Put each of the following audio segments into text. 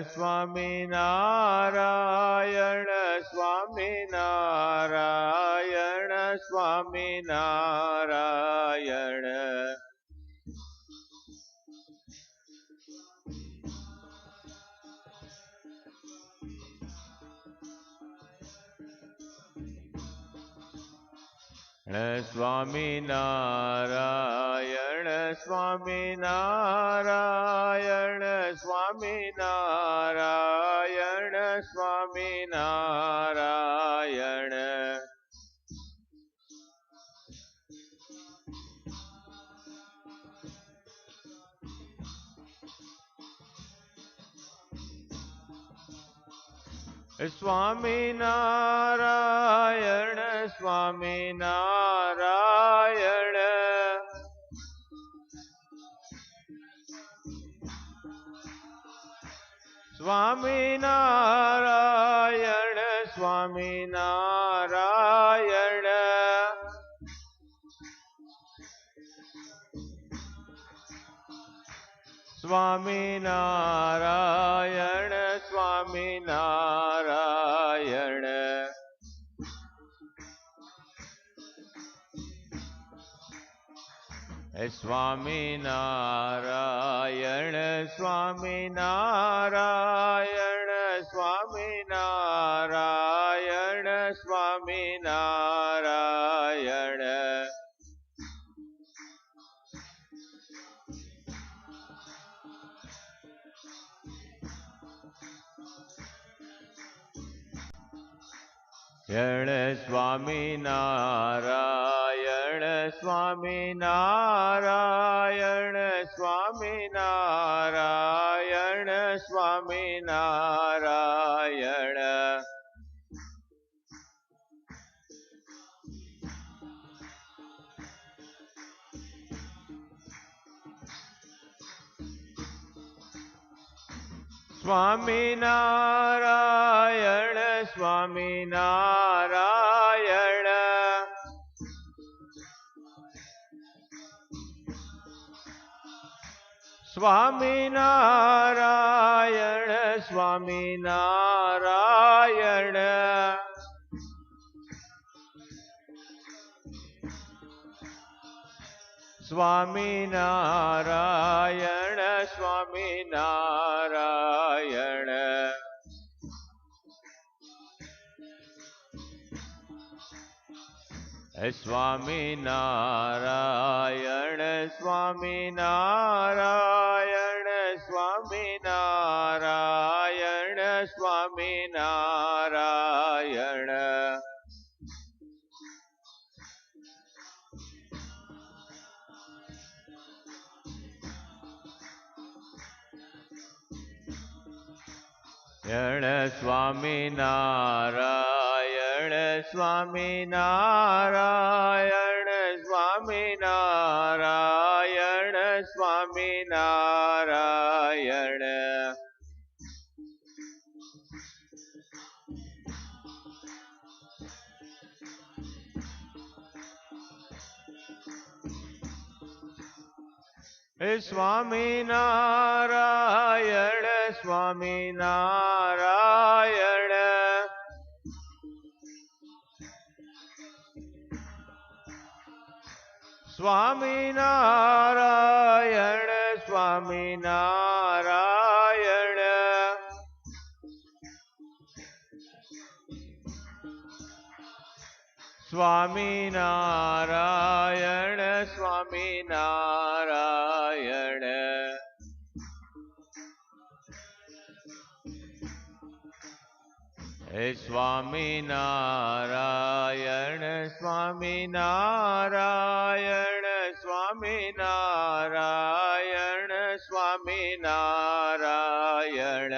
સ્વામિનારાયણ સ્વામિનારાયણ સ્વામિનારાયણ. સ્વામિનારાયણ સ્વામિનારાયણ સ્વામિનારાયણ સ્વામિનારાયણ. સ્વામિનારાયણ સ્વામિનારાયણ. સ્વામિનારાયણ સ્વામિનારાયણ. સ્વામિનારાયણ સ્વામિનારાયણ. સ્વામિનારાયણ સ્વામિનારાયણ સ્વામિનારાયણ સ્વામિનારાયણ. સ્વામિનારાયણ સ્વામિનારાયણ સ્વામિનારાયણ સ્વામિનારાયણ. સ્વામિનારાયણ સ્વામિનારાયણ. સ્વામિનારાયણ સ્વામિનારાયણ. સ્વામિનારાયણ સ્વામિનારાયણ. સ્વામિનારાયણ સ્વામિનારાયણ સ્વામિનારાયણ સ્વામિનારાયણ. સ્વામિનારાયણ સ્વામિનારાયણ સ્વામિનારાયણ સ્વામિનારાયણ. સ્વામિનારાયણ સ્વામિનારાયણ. સ્વામિનારાયણ સ્વામિનારાયણ. સ્વામિનારાયણ સ્વામિનારાયણ. સ્વામિનારાયણ સ્વામિનારાયણ સ્વામિનારાયણ સ્વામિનારાયણ.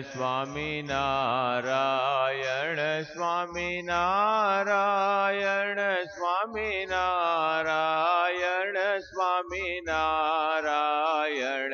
સ્વામિનારાયણ સ્વામિનારાયણ સ્વામિનારાયણ સ્વામિનારાયણ.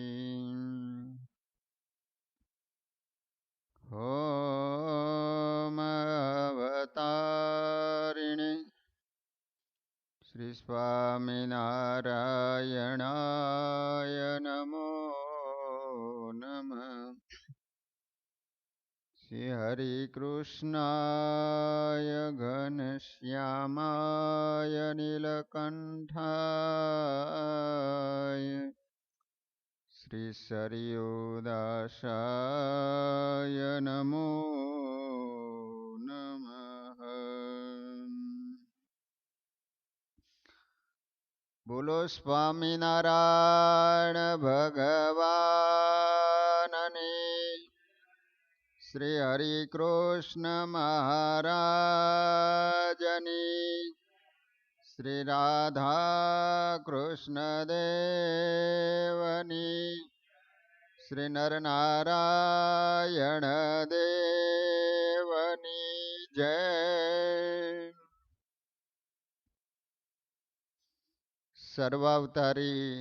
શ્રી સ્વામિનારાયણાય નમો નમઃ. શ્રી હરિ કૃષ્ણાય ઘનશ્યામાય નીલકંઠાય શ્રી સરયુદાસાય નમો નમઃ. બોલો સ્વામિનારાયણ ભગવાનની. શ્રી હરિ કૃષ્ણ મહારાજની. શ્રી રાધા કૃષ્ણ દેવની. શ્રી નરનારાયણ દેવની જય. સર્વાવતારી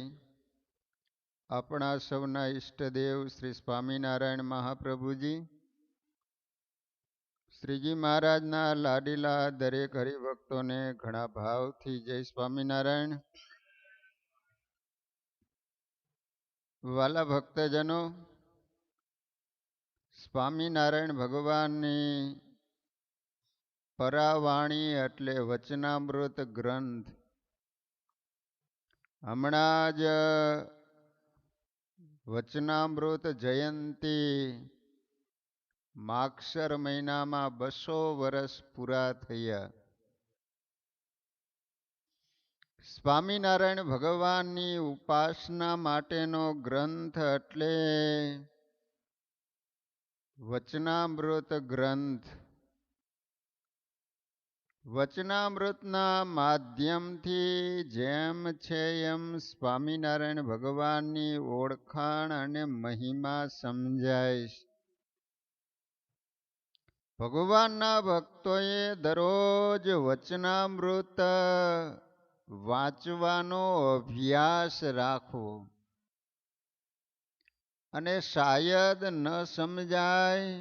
આપણા સૌના ઈષ્ટદેવ શ્રી સ્વામિનારાયણ મહાપ્રભુજી, શ્રીજી મહારાજના લાડીલા દરેક હરિભક્તોને ઘણા ભાવથી જય સ્વામિનારાયણ. વાલા ભક્તજનો, સ્વામિનારાયણ ભગવાનની પરાવાણી એટલે વચનામૃત ગ્રંથ હમણાં જ વચનામૃત જયંતી માગશર મહિનામાં 200 વર્ષ પૂરા થયા. સ્વામિનારાયણ ભગવાનની ઉપાસના માટેનો ગ્રંથ એટલે વચનામૃત ગ્રંથ. વચનામૃતના માધ્યમથી જેમ છે એમ સ્વામિનારાયણ ભગવાનની ઓળખાણ અને મહિમા સમજાય. ભગવાનના ભક્તોએ દરરોજ વચનામૃત વાંચવાનો અભ્યાસ રાખવો. અને શાયદ ન સમજાય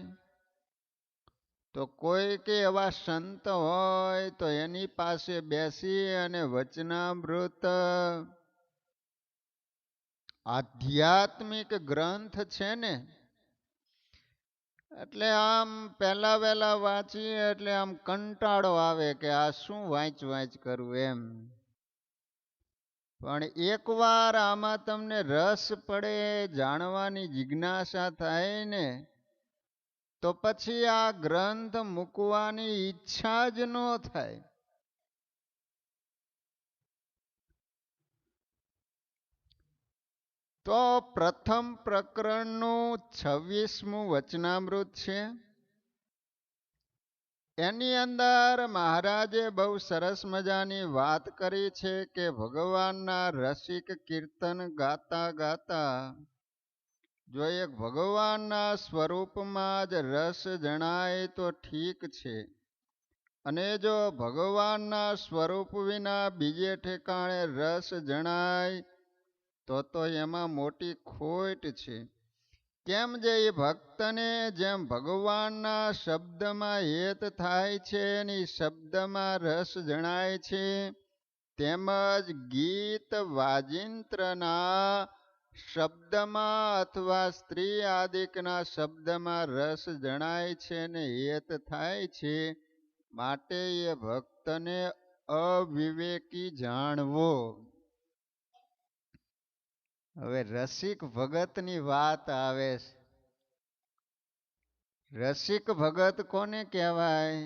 તો કોઈ કે એવા સંત હોય તો એની પાસે બેસી અને વચનામૃત આધ્યાત્મિક ગ્રંથ છે ને, એટલે આમ પહેલા વહેલા વાંચીએ એટલે આમ કંટાળો આવે કે આ શું વાંચ કરવું એમ. પણ એકવાર આમાં તમને રસ પડે, જાણવાની જિજ્ઞાસા થાય ને, તો પછી આ ગ્રંથ મૂકવાની ઈચ્છા જ ન થાય. તો પ્રથમ પ્રકરણનું 26મું વચનામૃત છે. એની અંદર મહારાજે બહુ સરસ મજાની વાત કરી છે કે ભગવાનના રસિક કીર્તન ગાતા ગાતા જો એક ભગવાનના સ્વરૂપમાં જ રસ જણાય તો ઠીક છે, અને જો ભગવાનના સ્વરૂપ વિના બીજે ઠેકાણે રસ જણાય તો એમાં મોટી ખોટ છે. કેમ જે એ ભક્તને જેમ ભગવાનના શબ્દમાં હેત થાય છે અને શબ્દમાં રસ જણાય છે, તેમજ ગીત વાજિંત્રના શબ્દમાં અથવા સ્ત્રી આદિકના શબ્દમાં રસ જણાય છે ને હેત થાય છે, માટે એ ભક્તને અવિવેકી જાણવો. હવે રસિક ભગતની વાત આવે છે. રસિક ભગત કોને કહેવાય?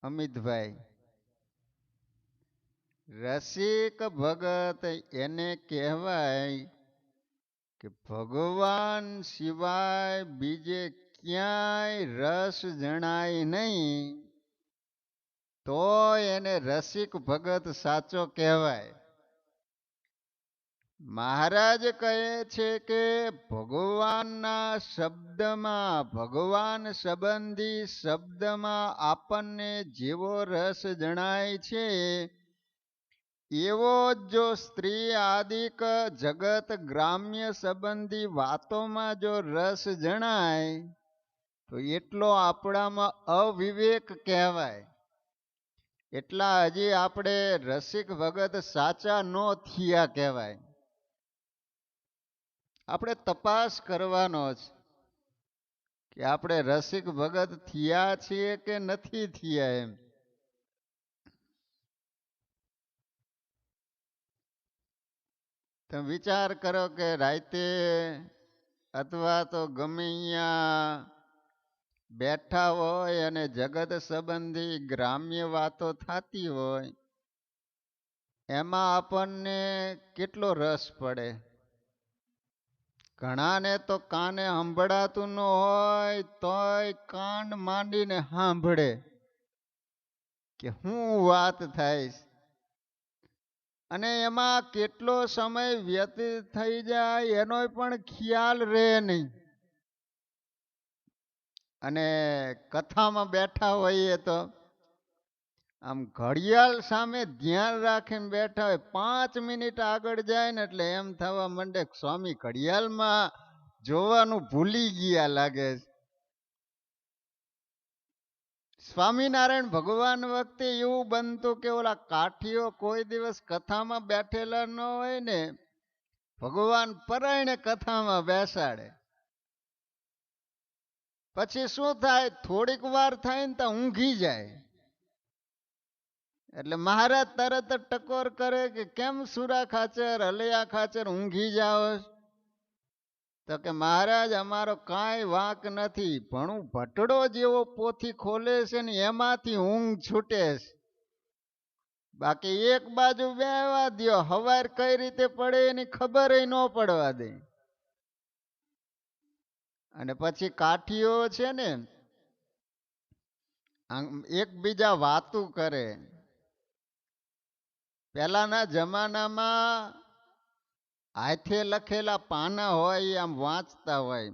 અમિતભાઈ, રસિક ભગત એને કહેવાય કે ભગવાન સિવાય બીજે ક્યાંય રસ જણાય નહીં, તો એને રસિક ભગત સાચો કહેવાય. મહારાજ કહે છે કે ભગવાનના શબ્દમાં, ભગવાન સંબંધી શબ્દમાં આપણને જેવો રસ જણાય છે, એવો જો સ્ત્રી આદિક જગત ગ્રામ્ય સંબંધી વાતોમાં જો રસ જણાય તો એટલો આપણામાં અવિવેક કહેવાય. એટલા હજી આપણે રસિક ભગત સાચા નો થયા કહેવાય. આપણે તપાસ કરવાનો છે કે આપણે રસિક ભગત થયા છીએ કે નથી થયા એમ. તમે વિચાર કરો કે રાતે અથવા તો ગમે અહીંયા બેઠા હોય અને જગત સંબંધી ગ્રામ્ય વાતો થતી હોય, એમાં આપણને કેટલો રસ પડે. ઘણાને તો કાને સંભળાતું ન હોય તોય કાન માંડીને સાંભળે કે શું વાત થાય, અને એમાં કેટલો સમય વ્યતીત થઈ જાય એનો પણ ખ્યાલ રહે નહીં. અને કથામાં બેઠા હોઈએ તો આમ ઘડિયાળ સામે ધ્યાન રાખીને બેઠા હોય, 5 મિનિટ આગળ જાય ને એટલે એમ થવા માંડે સ્વામી ઘડિયાળમાં જોવાનું ભૂલી ગયા લાગે છે. સ્વામિનારાયણ ભગવાન વખતે એવું બનતું કે ઓલા કાઠીઓ કોઈ દિવસ કથામાં બેઠેલા ન હોય ને, ભગવાન પરાયણે કથામાં બેસાડે. પછી શું થાય, થોડીક વાર થાય ને તો ઊંઘી જાય. એટલે મહારાજ તરત જ ટકોર કરે કે કેમ સુરા ખાચર હલૈયા ખાચર ઊંઘી જાઓ? તો કે મહારાજ અમારો કાંઈ વાંક નથી, ભણું ભટડો જેવો પોથી ખોલે છે ને એમાંથી ઊંઘ છૂટે છે. બાકી એક બાજુ બેહવા દ્યો, હવાર કઈ રીતે પડે એની ખબર ન પડવા દે. અને પછી કાઠીઓ છે ને એકબીજા વાતું કરે. પહેલાના જમાનામાં હાથે લખેલા પાના હોય આમ વાંચતા હોય,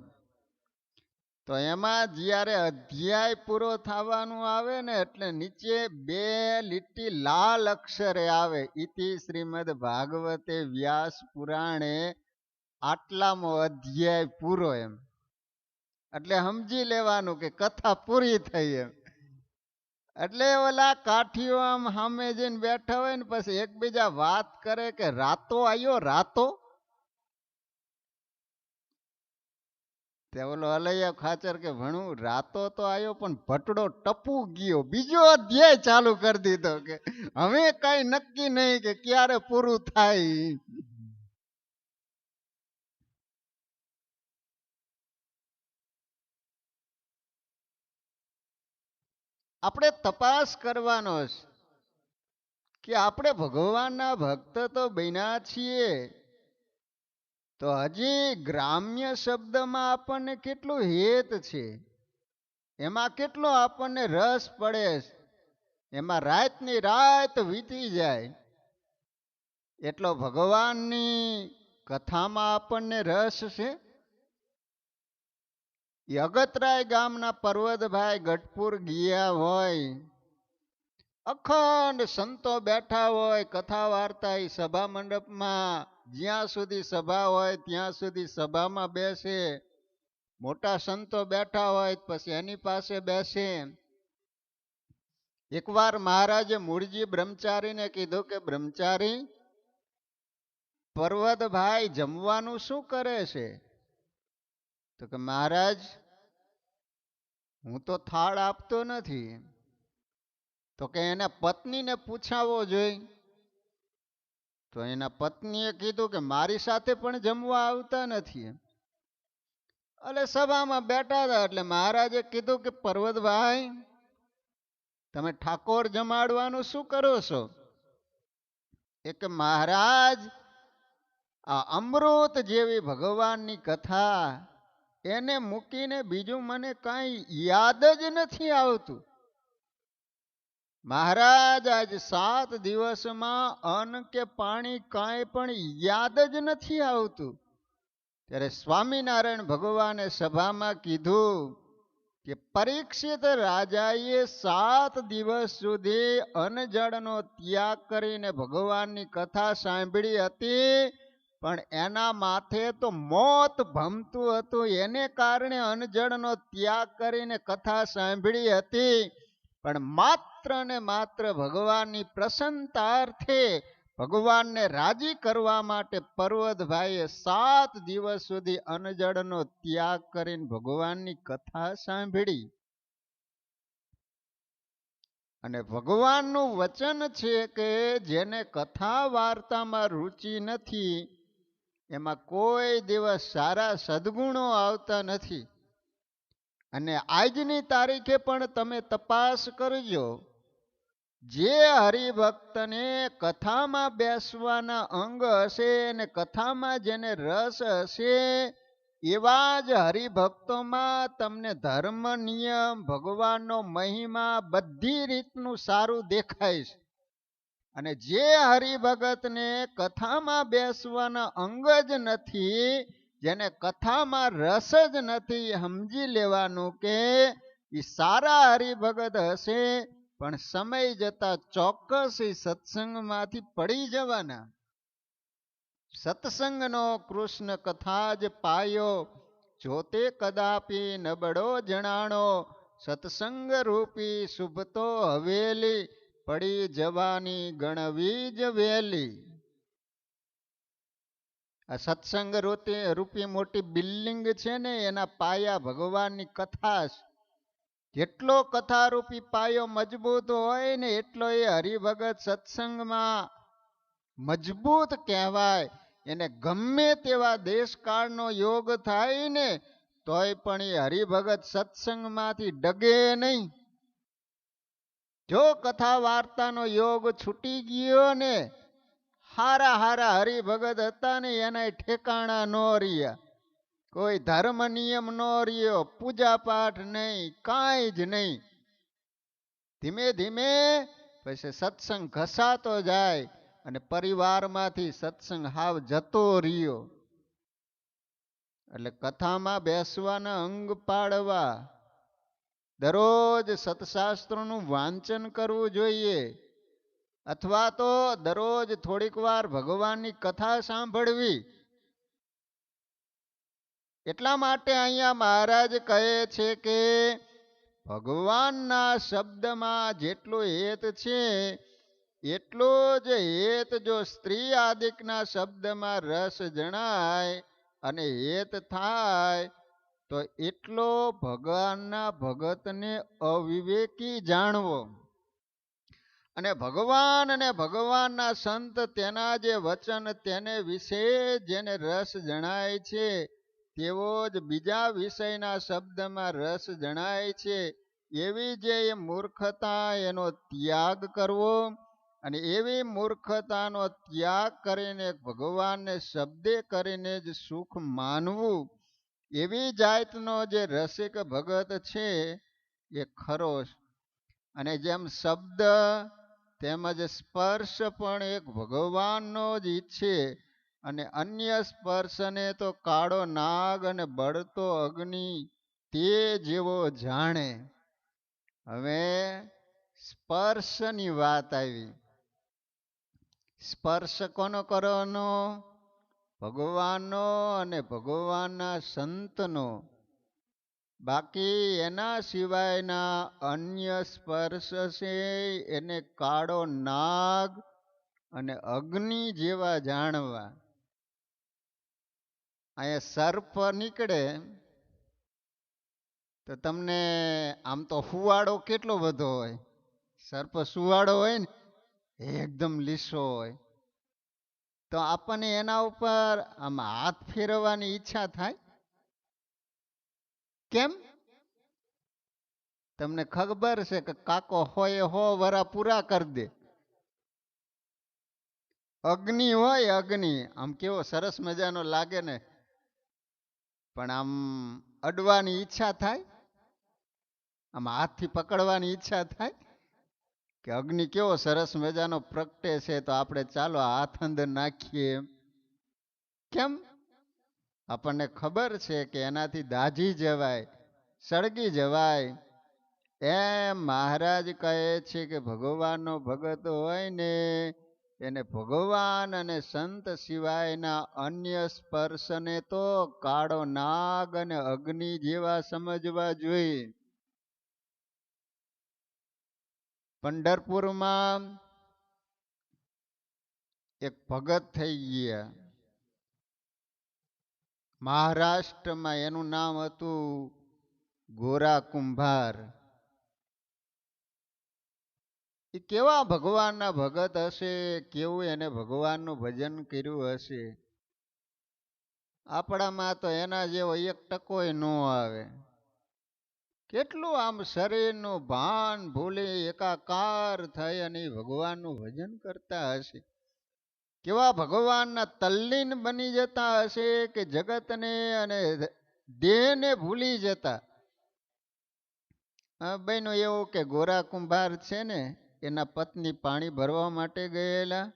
તો એમાં જ્યારે અધ્યાય પૂરો થવાનું આવે ને એટલે નીચે 2 લીટી લાલ અક્ષરે આવે, ઇતિ શ્રીમદ ભાગવતે વ્યાસ પુરાણે આટલામો અધ્યાય પૂરો એમ. એટલે સમજી લેવાનું કે કથા પૂરી થઈ એમ. એટલે ઓલા કાઠીઓ આમ સામે જઈને બેઠા હોય ને પછી એકબીજા વાત કરે કે રાતો આવ્યો રાતો. તે ઓલો અલૈયા ખાચર કે ભણું રાતો તો આવ્યો પણ ભટડો ટપુ ગયો, બીજો અધ્યાય ચાલુ કરી દીધો કે હવે કઈ નક્કી નહીં કે ક્યારે પૂરું થાય. આપણે તપાસ કરવાનો છે કે આપણે ભગવાનના ભક્ત તો બન્યા છીએ, તો હજી ગ્રામ્ય શબ્દમાં આપણને કેટલું હેત છે, એમાં કેટલો આપણને રસ પડે છે. એમાં રાતની રાત વીતી જાય એટલો ભગવાનની કથામાં આપણને રસ છે. અગતરાય ગામના પર્વતભાઈ ગઢપુર ગયા હોય, અખંડ સંતો બેઠા હોય, કથા વાર્તા સભા મંડપમાં જ્યાં સુધી સભા હોય ત્યાં સુધી સભામાં બેસે. મોટા સંતો બેઠા હોય પછી એની પાસે બેસે. એકવાર મહારાજે મૂળજી બ્રહ્મચારીને કીધું કે બ્રહ્મચારી, પર્વતભાઈ જમવાનું શું કરે છે? તો કે મહારાજ હું તો થાળ આપતો નથી. તો કે એના પત્નીને પૂછાવો જોઈ. તો એના પત્નીએ કીધું કે મારી સાથે પણ જમવા આવતા નથી. એટલે સભામાં બેઠા હતા એટલે મહારાજે કીધું કે પર્વતભાઈ તમે ઠાકોર જમાડવાનું શું કરો છો? એક મહારાજ આ અમૃત જેવી ભગવાનની કથા એને મૂકીને બીજું મને કાંઈ યાદ જ નથી આવતું. મહારાજ આજ 7 દિવસમાં અન્ન કે પાણી કાંઈ પણ યાદ જ નથી આવતું. ત્યારે સ્વામિનારાયણ ભગવાને સભામાં કીધું કે પરીક્ષિત રાજાએ 7 દિવસ સુધી અન્ન જળનો ત્યાગ કરીને ભગવાનની કથા સાંભળી હતી, પણ એના માથે તો મોત ભમતું હતું. એને કારણે અન્ન જળનો ત્યાગ કરીને કથા સાંભળી હતી, પણ માત્ર ને માત્ર ભગવાનની પ્રસન્નતાર્થે ભગવાનને રાજી કરવા માટે પર્વતભાઈએ 7 દિવસ સુધી અન્નજળનો ત્યાગ કરીને ભગવાનની કથા સાંભળી. અને ભગવાનનું વચન છે કે જેને કથા વાર્તામાં રુચિ નથી એમાં કોઈ દિવસ સારા સદગુણો આવતા નથી. અને આજની તારીખે પણ તમે તપાસ કરજો, જે હરિભક્તને કથામાં બેસવાના અંગ હશે અને કથામાં જેને રસ હશે એવા જ હરિભક્તોમાં તમને ધર્મ નિયમ ભગવાનનો મહિમા બધી રીતનું સારું દેખાય છે. અને જે હરિભગતને કથામાં બેસવાના અંગ જ નથી, જેને કથામાં રસ જ નથી, સમજી લેવાનું કે એ સારા હરિભગત હશે પણ સમય જતા ચોક્કસ એ સત્સંગમાંથી પડી જવાના. સત્સંગનો કૃષ્ણ કથા જ પાયો, જોતે કદાપી નબળો જણાણો, સત્સંગ રૂપી શુભતો હવેલી, પડી જવાની ગણવી જ વહેલી. આ સત્સંગ રૂપી મોટી બિલ્ડિંગ છે ને એના પાયા ભગવાનની કથા છે. જેટલો કથારૂપી પાયો મજબૂત હોય ને એટલો એ હરિભગત સત્સંગમાં મજબૂત કહેવાય. એને ગમે તેવા દેશકાળનો યોગ થાય ને તોય પણ એ હરિભગત સત્સંગમાંથી ડગે નહીં. જો કથા વાર્તાનો યોગ છૂટી ગયો ને, હારા હારા હરિભગત હતા ને એના ઠેકાણા ન રહ્યા. કોઈ ધર્મ નિયમ ન રહ્યો, પૂજા પાઠ નહીં, કાંઈ જ નહીં. ધીમે ધીમે પછી સત્સંગ ઘસાતો જાય અને પરિવારમાંથી સત્સંગ હાવ જતો રહ્યો. એટલે કથામાં બેસવાના અંગ પાડવા, દરરોજ સત્શાસ્ત્રોનું વાંચન કરવું જોઈએ, અથવા તો દરરોજ થોડીક વાર ભગવાનની કથા સાંભળવી. એટલા માટે અહીંયા મહારાજ કહે છે કે ભગવાનના શબ્દમાં જેટલું હેત છે એટલો જ હેત જો સ્ત્રી આદિકના શબ્દમાં રસ જણાય અને હેત થાય તો એટલો ભગવાનના ભગતને અવિવેકી જાણવો. અને ભગવાન અને ભગવાનના સંત તેના જે વચન તેને વિશે જેને રસ જણાય છે તેવો જ બીજા વિષયના શબ્દમાં રસ જણાય છે. એવી જે મૂર્ખતા એનો ત્યાગ કરવો અને એવી મૂર્ખતાનો ત્યાગ કરીને ભગવાનને શબ્દે કરીને જ સુખ માનવું, એવી જાતનો જે રસિક ભગત છે એ ખરો. અને જેમ શબ્દ તેમજ સ્પર્શ પણ એક ભગવાનનો જ ઈચ્છે અને અન્ય સ્પર્શને તો કાળો નાગ અને બળતો અગ્નિ તે જેવો જાણે. હવે સ્પર્શની વાત આવી. સ્પર્શ કોનો કરવાનો? ભગવાનનો અને ભગવાનના સંતનો. બાકી એના સિવાયના અન્ય સ્પર્શ છે એને કાળો નાગ અને અગ્નિ જેવા જાણવા. અહીંયા સર્પ નીકળે તો તમને આમ તો હુવાડો કેટલો બધો હોય, સર્પ સુવાડો હોય ને એકદમ લીસો હોય તો આપણને એના ઉપર આમ હાથ ફેરવવાની ઈચ્છા થાય. કેમ? તમને ખબર છે કે કાકો હોય 100 વરા પૂરા કરી દે. અગ્નિ હોય, અગ્નિ આમ કેવો સરસ મજાનો લાગે ને, પણ આમ અડવાની ઈચ્છા થાય, આમ હાથથી પકડવાની ઈચ્છા થાય કે અગ્નિ કેવો સરસ મજાનો પ્રગટે છે તો આપણે ચાલો હાથ અંદર નાખીએ. કેમ? આપણને ખબર છે કે એનાથી દાઝી જવાય, સળગી જવાય. એમ મહારાજ કહે છે કે ભગવાનનો ભગત હોય ને એને ભગવાન અને સંત સિવાયના અન્ય સ્પર્શને તો કાળો નાગ અને અગ્નિ જેવા સમજવા જોઈએ. પંઢરપુરમાં એક ભગત થઈ ગયા. મહારાષ્ટ્રમાં એનું નામ હતું ગોરા કુંભાર. એ કેવા ભગવાનના ભગત હશે, કેવું એને ભગવાનનું ભજન કર્યું હશે. આપણામાં તો એના જેવો 1% ન આવે. કેટલું આમ શરીરનું ભાન ભૂલી એકાકાર થઈ અને ભગવાનનું ભજન કરતા હશે. કેવા ભગવાનના તલ્લીન બની જતા હશે કે જગતને અને દેહને ભૂલી જતા. બહેનો એવું કે ગોરા કુંભાર છે ને એના પત્ની પાણી ભરવા માટે ગયેલા,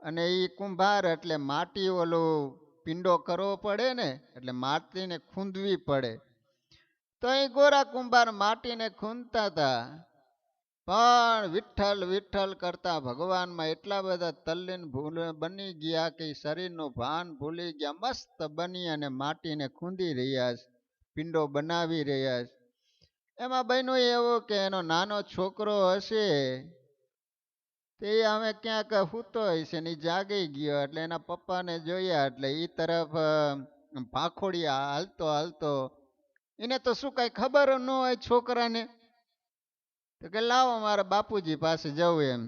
અને એ કુંભાર એટલે માટી ઓલું પિંડો કરવો પડે ને, એટલે માટીને ખૂંદવી પડે. તો એ ગોરા કુંભાર માટીને ખૂંદતા હતા, પણ વિઠ્ઠલ વિઠ્ઠલ કરતા ભગવાનમાં એટલા બધા તલ્લીન બની ગયા કે શરીરનું ભાન ભૂલી ગયા. મસ્ત બની અને માટીને ખૂંદી રહ્યા છે, પિંડો બનાવી રહ્યા છે. એમાં બન્યું એવું કે એનો નાનો છોકરો હશે તે અમે ક્યાંક સૂતો હશે ને જાગી ગયો, એટલે એના પપ્પાને જોયા એટલે એ તરફ ભાખોડિયા હાલતો હાલતો. એને તો શું કઈ ખબર ન હોય છોકરાને, તો કે લાવો મારા બાપુજી પાસે જવું એમ.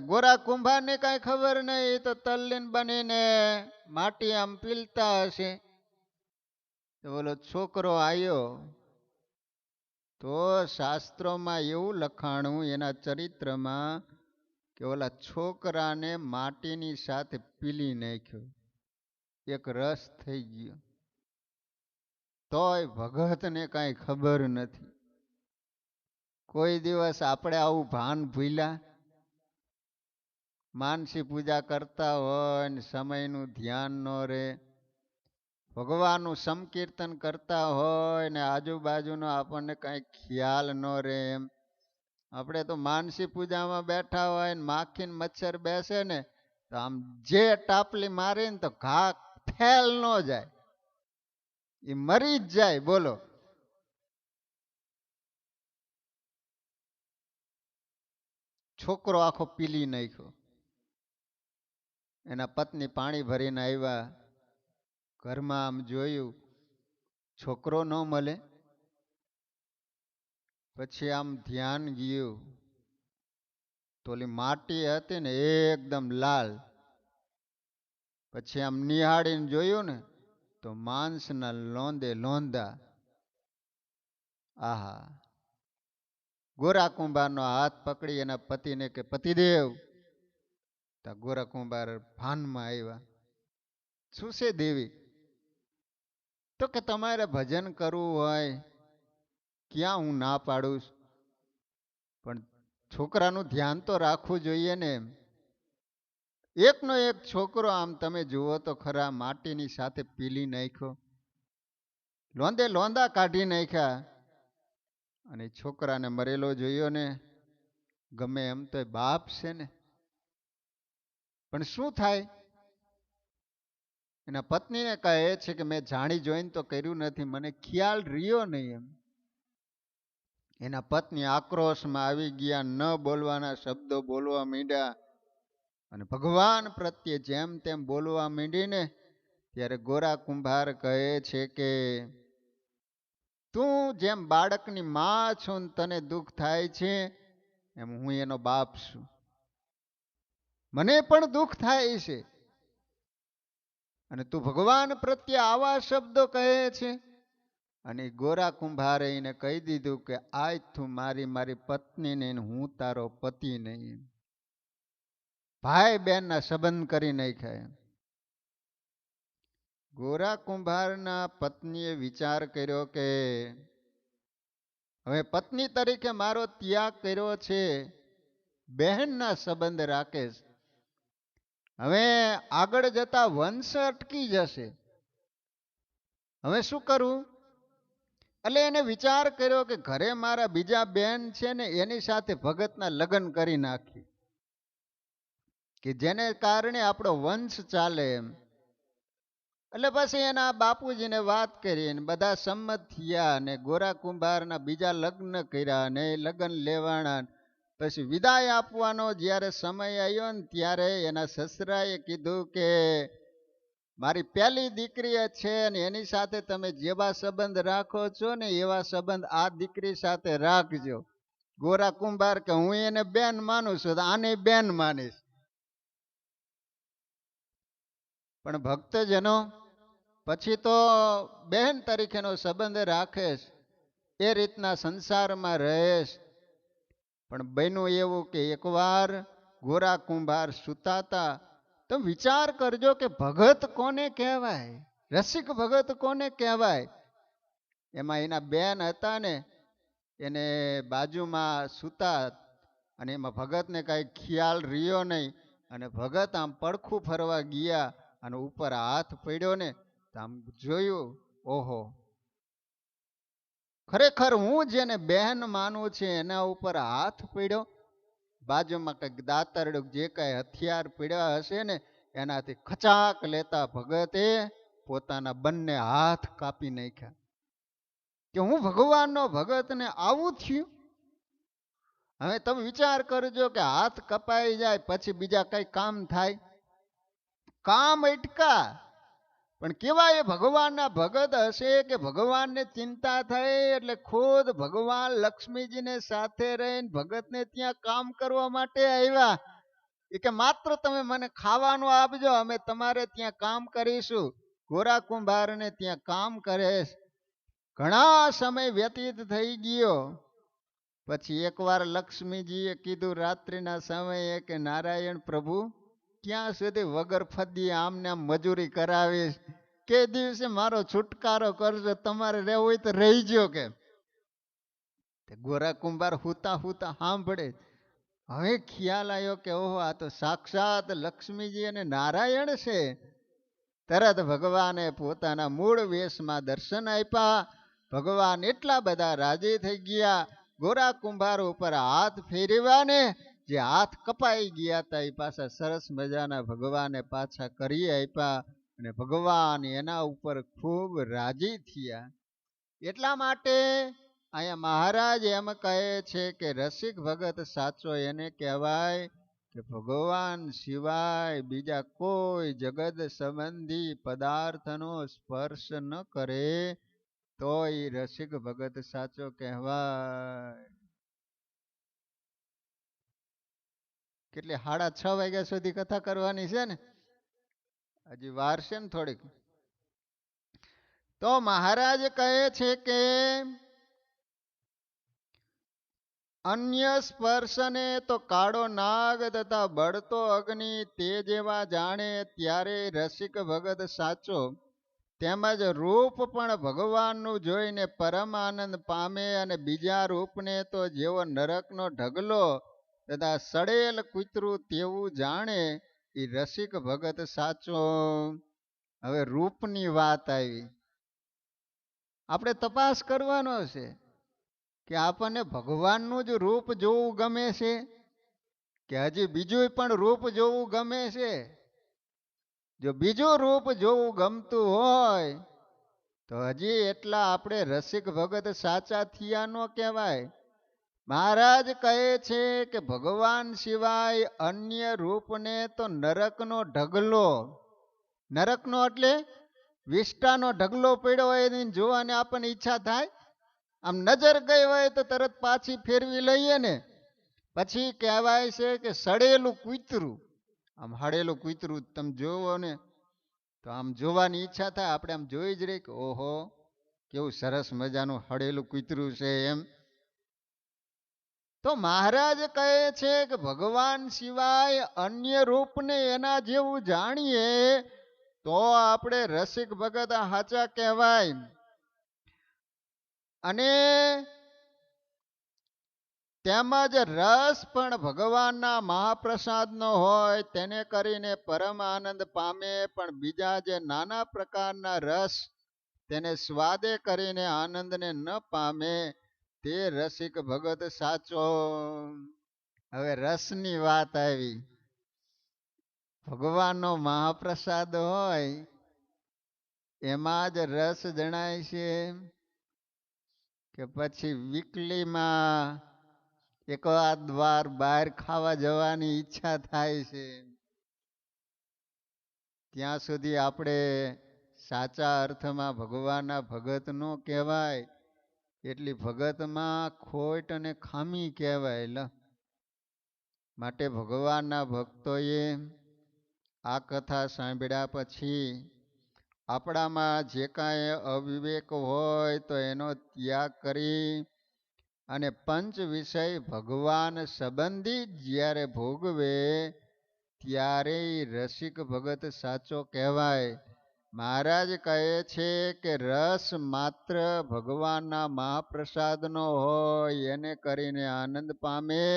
ગોરા કુંભારને કઈ ખબર નહીં, એ તો તલ્લીન બનીને માટી આમ પીલતા હશે. તો બોલો છોકરો આવ્યો તો શાસ્ત્રોમાં એવું લખાણું એના ચરિત્રમાં કે ઓલા છોકરાને માટીની સાથે પીલી નાખ્યો, એક રસ થઈ ગયો. તોય ભગતને કાંઈ ખબર નથી. કોઈ દિવસ આપણે આવું ભાન ભૂલ્યા? માનસી પૂજા કરતા હોય ને સમયનું ધ્યાન ન રહે, ભગવાનનું સંકીર્તન કરતા હોય ને આજુબાજુનો આપણને કાંઈ ખ્યાલ ન રહે. એમ આપણે તો માનસી પૂજામાં બેઠા હોય ને માખી ને મચ્છર બેસે ને તો આમ જે ટાપલી મારે ને તો ઘા ફેલ ન જાય, એ મરી જ જાય. બોલો છોકરો આખો પીલી નાખ્યો. એના પત્ની પાણી ભરીને આવ્યા, ઘરમાં આમ જોયું છોકરો ન મળે. પછી આમ ધ્યાન ગયું તો ઓલી માટી હતી ને એકદમ લાલ. પછી આમ નિહાળીને જોયું ને તો માંસના લોંદે લોંદા. આહા! ગોરા કુંભારનો હાથ પકડી એના પતિને કે પતિદેવ. તો ગોરા કુંભાર ભાનમાં આવ્યા. શું છે દેવી? તો કે તમારે ભજન કરવું હોય ક્યાં હું ના પાડું, પણ છોકરાનું ધ્યાન તો રાખવું જોઈએ ને. એકનો એક છોકરો આમ તમે જુઓ તો ખરા માટીની સાથે પીલી નાખ્યો, લોંદે લોંદા કાઢી નાખ્યા. અને છોકરાને મરેલો જોયો ને, ગમે એમ તો બાપ છે ને, પણ શું થાય? એના પત્નીને કહે છે કે મેં જાણી જોઈને તો કર્યું નથી, મને ખ્યાલ રહ્યો નહીં એમ. એના પત્ની આક્રોશમાં આવી ગયા, ન બોલવાના શબ્દો બોલવા માંડ્યા અને ભગવાન પ્રત્યે જેમ તેમ બોલવા માંડીને ત્યારે ગોરા કુંભાર કહે છે કે તું જેમ બાળકની માં છો ને તને દુઃખ થાય છે, એમ હું એનો બાપ છું, મને પણ દુઃખ થાય છે. અને તું ભગવાન પ્રત્યે આવા શબ્દો કહે છે. અને ગોરા કુંભારે એને કહી દીધું કે આજ તું મારી પત્ની ને હું તારો પતિ નહીં. ભાઈ બહેન ના સંબંધ કરી નાખ્યા. ગોરા કુંભારના પત્નીએ વિચાર કર્યો કે હવે પત્ની તરીકે મારો ત્યાગ કર્યો છે, બહેનના સંબંધ રાખે છે, હવે આગળ જતા વંશ અટકી જશે, હવે શું કરવું? એટલે એને વિચાર કર્યો કે ઘરે મારા બીજા બેન છે ને એની સાથે ભગતના લગ્ન કરી નાખી, કે જેને કારણે આપણો વંશ ચાલે એમ. એટલે પછી એના બાપુજીને વાત કરી ને બધા સંમત થયા ને ગોરા કુંભારના બીજા લગ્ન કર્યા ને એ લગ્ન લેવાના. પછી વિદાય આપવાનો જ્યારે સમય આવ્યો ને ત્યારે એના સસરાએ કીધું કે મારી પહેલી દીકરી છે ને એની સાથે તમે જેવા સંબંધ રાખો છો ને એવા સંબંધ આ દીકરી સાથે રાખજો. ગોરા કુંભાર કે હું એને બેન માનું છું તો આને બેન માનીશ. પણ ભક્તજનો પછી તો બહેન તરીકેનો સંબંધ રાખેશ, એ રીતના સંસારમાં રહેશ. પણ બન્યું એવું કે એકવાર ગોરા કુંભાર સૂતા હતા. તો વિચાર કરજો કે ભગત કોને કહેવાય, રસિક ભગત કોને કહેવાય. એમાં એના બેન હતા ને એને બાજુમાં સૂતા અને એમાં ભગતને કાંઈ ખ્યાલ રહ્યો નહીં અને ભગત આમ પડખું ફરવા ગયા અને ઉપર હાથ પડ્યો ને તો આમ જોયું, ઓહો, ખરેખર હું જેને બહેન માનું છે એના ઉપર હાથ પડ્યો. બાજુમાં કંઈક દાતરડું જે કાંઈ હથિયાર પડ્યા હશે ને એનાથી ખચાક લેતા ભગતે પોતાના બંને હાથ કાપી નાખ્યા. કે હું ભગવાનનો ભગત ને આવું થયું. હવે તમે વિચાર કરજો કે હાથ કપાઈ જાય પછી બીજા કઈ કામ થાય? કામ અટકા. પણ કેવા એ ભગવાનના ભગત હશે કે ભગવાનને ચિંતા થઈ એટલે ખુદ ભગવાન લક્ષ્મીજીને સાથે રહીને ભગતને ત્યાં કામ કરવા માટે આવ્યા. એ કે માત્ર તમે મને ખાવાનું આપજો, અમે તમારે ત્યાં કામ કરીશું. ગોરા કુંભારને ત્યાં કામ કરે. ઘણા સમય વ્યતીત થઈ ગયો. પછી એકવાર લક્ષ્મીજીએ કીધું રાત્રિના સમયે કે નારાયણ પ્રભુ ક્યાં સુધી વગર ફદી આમને આમ મજૂરી કરાવીશ, કે દિવસે મારો છુટકારો કરજો, તમારે રહેવું હોય તો રહીજો. કે ગોરા કુંભાર હુતા હુતા સાંભળે. હવે ખ્યાલ આવ્યો કે ઓહો, આ તો સાક્ષાત લક્ષ્મીજી અને નારાયણ છે. તરત ભગવાને પોતાના મૂળ વેશમાં દર્શન આપ્યા. ભગવાન એટલા બધા રાજી થઈ ગયા. ગોરા કુંભાર ઉપર હાથ ફેરવ્યા ને જે હાથ કપાઈ ગયા હતા એ પાછા સરસ મજાના ભગવાને પાછા કરી આપ્યા અને ભગવાન એના ઉપર ખૂબ રાજી થયા. એટલા માટે અહીંયા મહારાજ એમ કહે છે કે રસિક ભગત સાચો એને કહેવાય કે ભગવાન સિવાય બીજા કોઈ જગત સંબંધી પદાર્થનો સ્પર્શ ન કરે તો એ રસિક ભગત સાચો કહેવાય. કેટલી 6:30 વાગ્યા સુધી કથા કરવાની છે ને, હજી વાર છે ને થોડીક. તો મહારાજ કહે છે કે અન્ય સ્પર્શને તો કાળો નાગ તથા બળતો અગ્નિ તે જેવા જાણે ત્યારે રસિક ભગત સાચો. તેમજ રૂપ પણ ભગવાનનું જોઈને પરમ આનંદ પામે અને બીજા રૂપને તો જેવો નરકનો ઢગલો તથા સડેલ કૂતરું તેવું જાણે એ રસિક ભગત સાચો. હવે રૂપની વાત આવી. આપણે તપાસ કરવાનો છે કે આપણને ભગવાનનું જ રૂપ જોવું ગમે છે કે હજી બીજું પણ રૂપ જોવું ગમે છે? જો બીજું રૂપ જોવું ગમતું હોય તો હજી એટલા આપણે રસિક ભગત સાચા થયા ન કહેવાય. મહારાજ કહે છે કે ભગવાન સિવાય અન્ય રૂપને તો નરકનો ઢગલો, નરકનો એટલે વિષ્ટાનો ઢગલો પડ્યો હોય એને જોવાની આપણને ઈચ્છા થાય. આમ નજર ગઈ હોય તો તરત પાછી ફેરવી લઈએ ને. પછી કહેવાય છે કે સડેલું કૂતરું, આમ હડેલું કૂતરું તમે જોવો ને તો આમ જોવાની ઈચ્છા થાય. આપણે આમ જોઈ જ રહી કે ઓહો કેવું સરસ મજાનું હડેલું કૂતરું છે એમ. તો મહારાજ કહે છે કે ભગવાન સિવાય અન્ય રૂપને એના જેવું જાણીએ તો આપણે રસિક ભગત હાચા કહેવાય. અને તેમજ રસ પણ ભગવાનના મહાપ્રસાદનો હોય તેને કરીને પરમ આનંદ પામે, પણ બીજા જે નાના પ્રકારના રસ તેને સ્વાદે કરીને આનંદને ન પામે તે રસિક ભગત સાચો. હવે રસની વાત આવી. ભગવાનનો મહાપ્રસાદ હોય એમાં જ રસ જણાય છે કે પછી વીકલીમાં એકાદ વાર બહાર ખાવા જવાની ઈચ્છા થાય છે? ત્યાં સુધી આપણે સાચા અર્થમાં ભગવાનના ભગત નો કહેવાય. એટલી ભગતમાં ખોટ અને ખામી કહેવાય. માટે ભગવાનના ભક્તોએ આ કથા સાંભળ્યા પછી આપણામાં જે કાંઈ અવિવેક હોય તો એનો ત્યાગ કરી અને પંચ વિષય ભગવાન સંબંધી જ્યારે ભોગવે ત્યારે રસિક ભગત સાચો કહેવાય. મહારાજ કહે છે કે રસ માત્ર ભગવાનના મહાપ્રસાદનો હોય એને કરીને આનંદ પામે.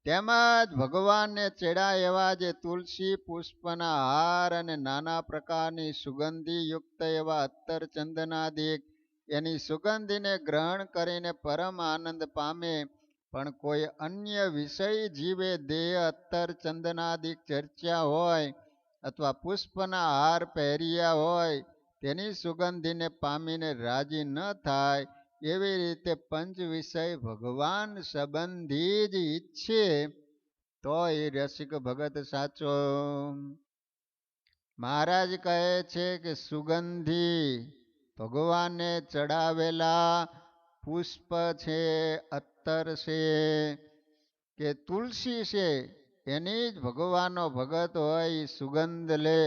તેમજ ભગવાનને ચડ્યા એવા જે તુલસી પુષ્પના હાર અને નાના પ્રકારની સુગંધી યુક્ત એવા અત્તર ચંદનાદિક એની સુગંધીને ગ્રહણ કરીને પરમ આનંદ પામે. પણ કોઈ અન્ય વિષય જીવે દેહ અત્તર ચંદનાદિક ચર્ચા હોય અથવા પુષ્પના હાર પહેર્યા હોય તેની સુગંધીને પામીને રાજી ન થાય, એવી રીતે પંચ વિષય ભગવાન સંબંધી જ ઈચ્છે તો એ રસિક ભગત સાચો. મહારાજ કહે છે કે સુગંધી ભગવાનને ચડાવેલા પુષ્પ છે, અત્તર છે કે તુલસી છે એની જ ભગવાનનો ભગત હોય સુગંધ લે.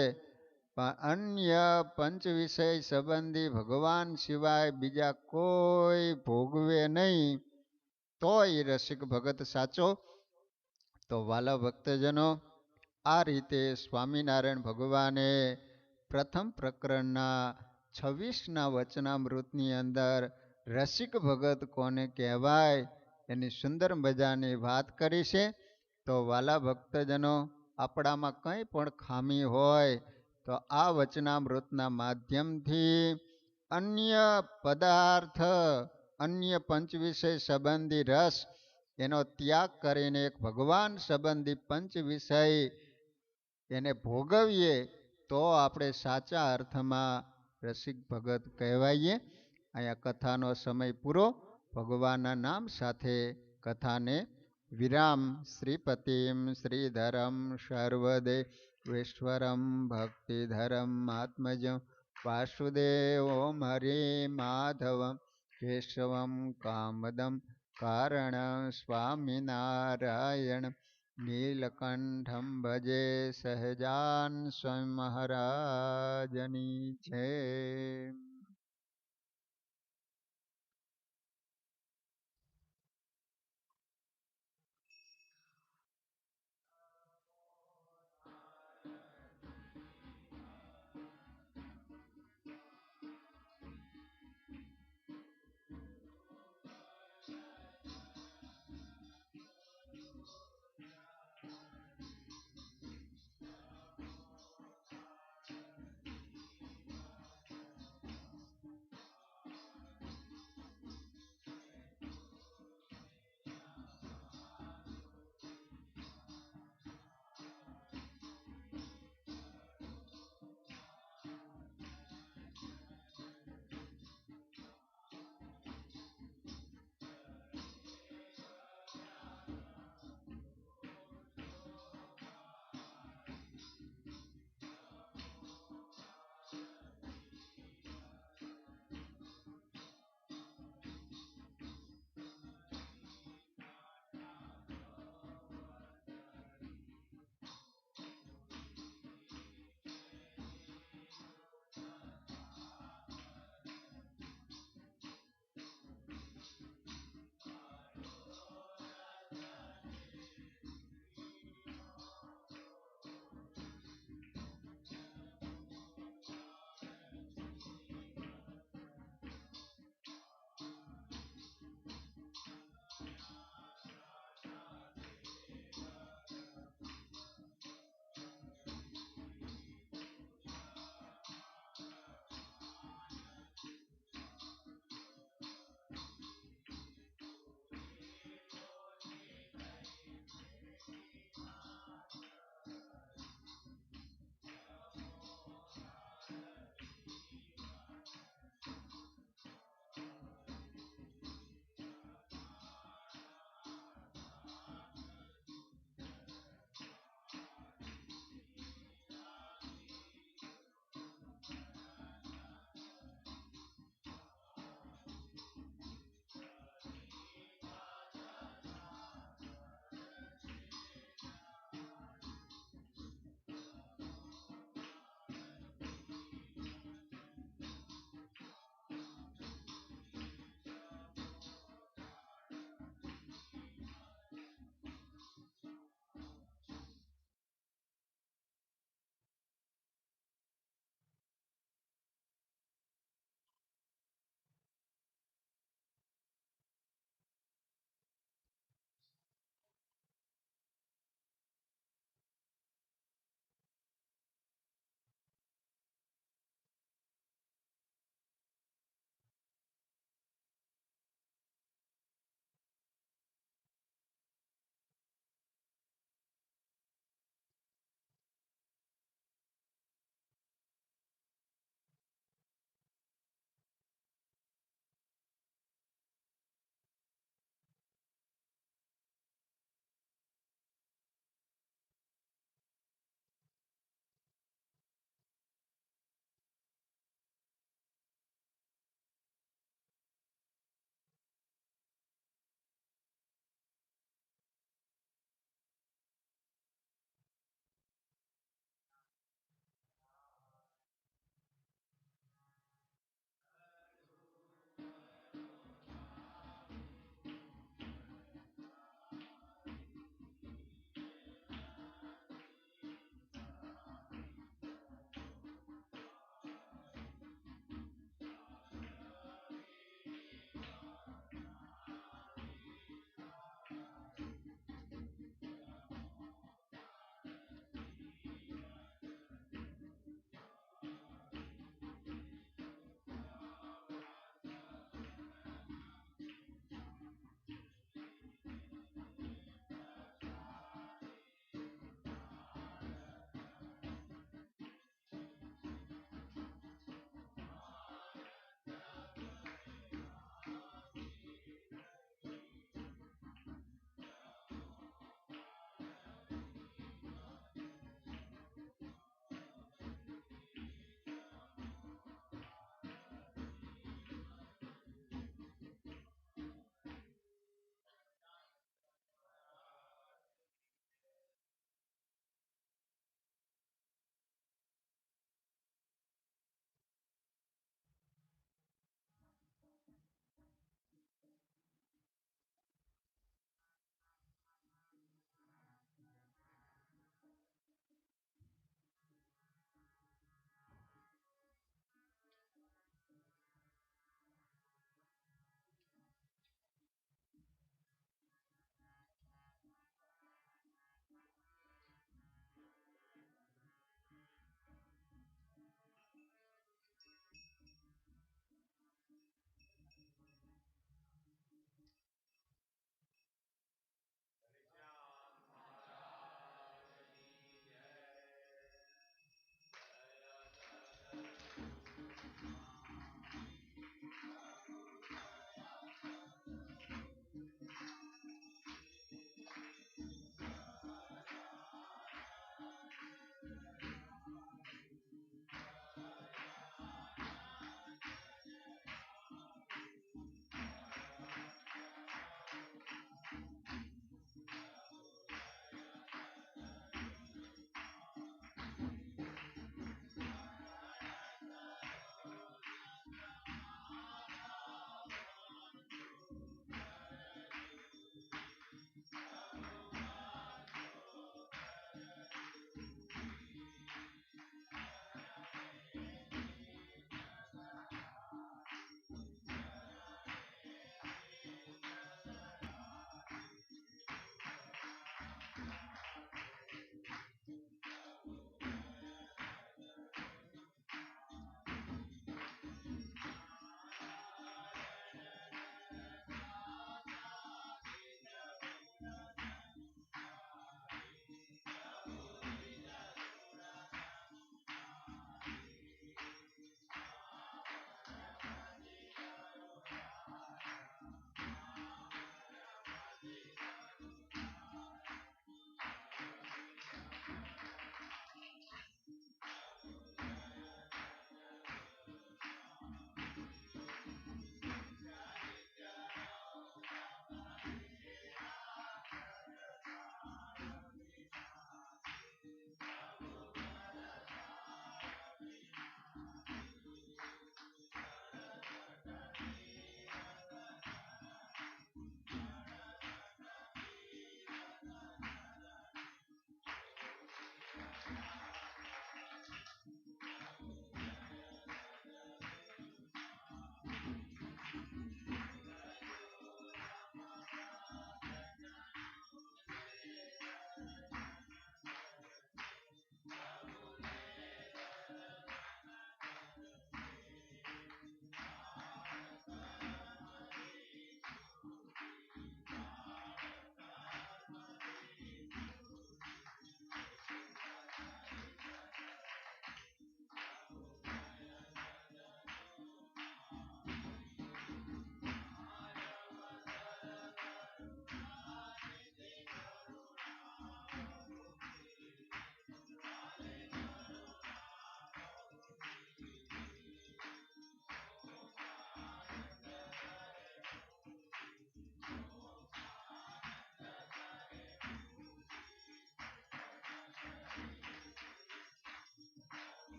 પણ અન્ય પંચ વિષય સંબંધી ભગવાન સિવાય બીજા કોઈ ભોગવે નહીં તો એ રસિક ભગત સાચો. તો વાલા ભક્તજનો, આ રીતે સ્વામિનારાયણ ભગવાને પ્રથમ પ્રકરણના 26ના વચનામૃતની અંદર રસિક ભગત કોને કહેવાય એની સુંદર મજાની વાત કરી છે. તો વાલા ભક્તજનો, આપણામાં કંઈ પણ ખામી હોય તો આ વચનામૃતના માધ્યમથી અન્ય પદાર્થ, અન્ય પંચ વિષય સંબંધી રસ એનો ત્યાગ કરીને એક ભગવાન સંબંધી પંચ વિષય એને ભોગવીએ તો આપણે સાચા અર્થમાં રસિક ભગત કહેવાઈએ. અહીંયા કથાનો સમય પૂરો. ભગવાનના નામ સાથે કથાને વિરામ. શ્રીપતિમ શ્રીધરમ સર્વદેવેશ્વરમ ભક્તિધરમ આત્મજમ વાસુદેવમ હરે માધવમ કેશવમ કામદમ કારણ સ્વામિનારાયણ નીલકંઠમ ભજે સહજાન સ્વામી મહારાજની જય.